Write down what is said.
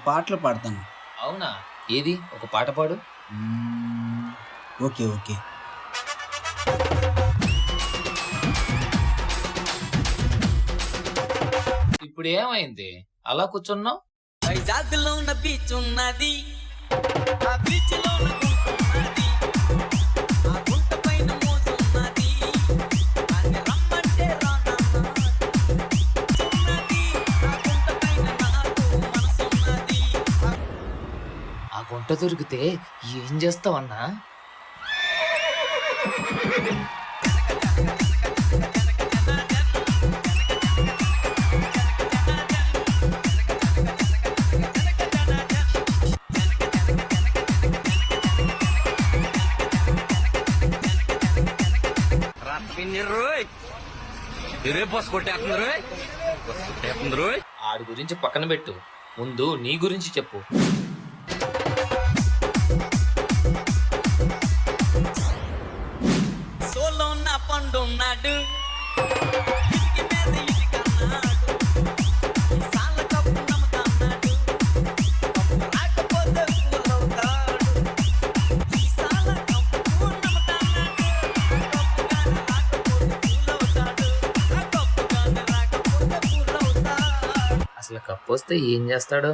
పాటలు పాడతాను. అవునా? ఏది ఒక పాట పాడు. మ్మ్, ఓకే ఓకే. ఇప్పుడు ఏమైంది అలా కూర్చున్నావు? వైజాగ్ లో ఉన్న బీచ్ ఉన్నది, ఆ బీచ్ లో ఉన్న గుంట ఉన్నది, ఆ గుంట పైన మోసున్నది, దాన్ని రమ్మంటే రానన్నది. ఉన్నది, ఆ గుంట పైన నాకు మనసున్నది. ఆ గుంట దొరికితే ఏం చేస్తావన్నా? ఆడి గురించి పక్కన పెట్టు, ముందు నీ గురించి చెప్పు. సోలో ఉన్న పండు ఉన్నాడు, ఇటుక మీద ఇటుకన్నాడు, సాల కప్పు నమ్మకన్నాడు, కప్పు రాకపోతే పూలవుతాడు. ఈ సాల కప్పు నమ్మకన్నాడు, కప్పు గాని రాకపోతే పూలవుతాడు, ఆ కప్పు గాని రాకపోతే పూలవుతాడు. అసలు కప్పు వస్తే ఏం చేస్తాడు?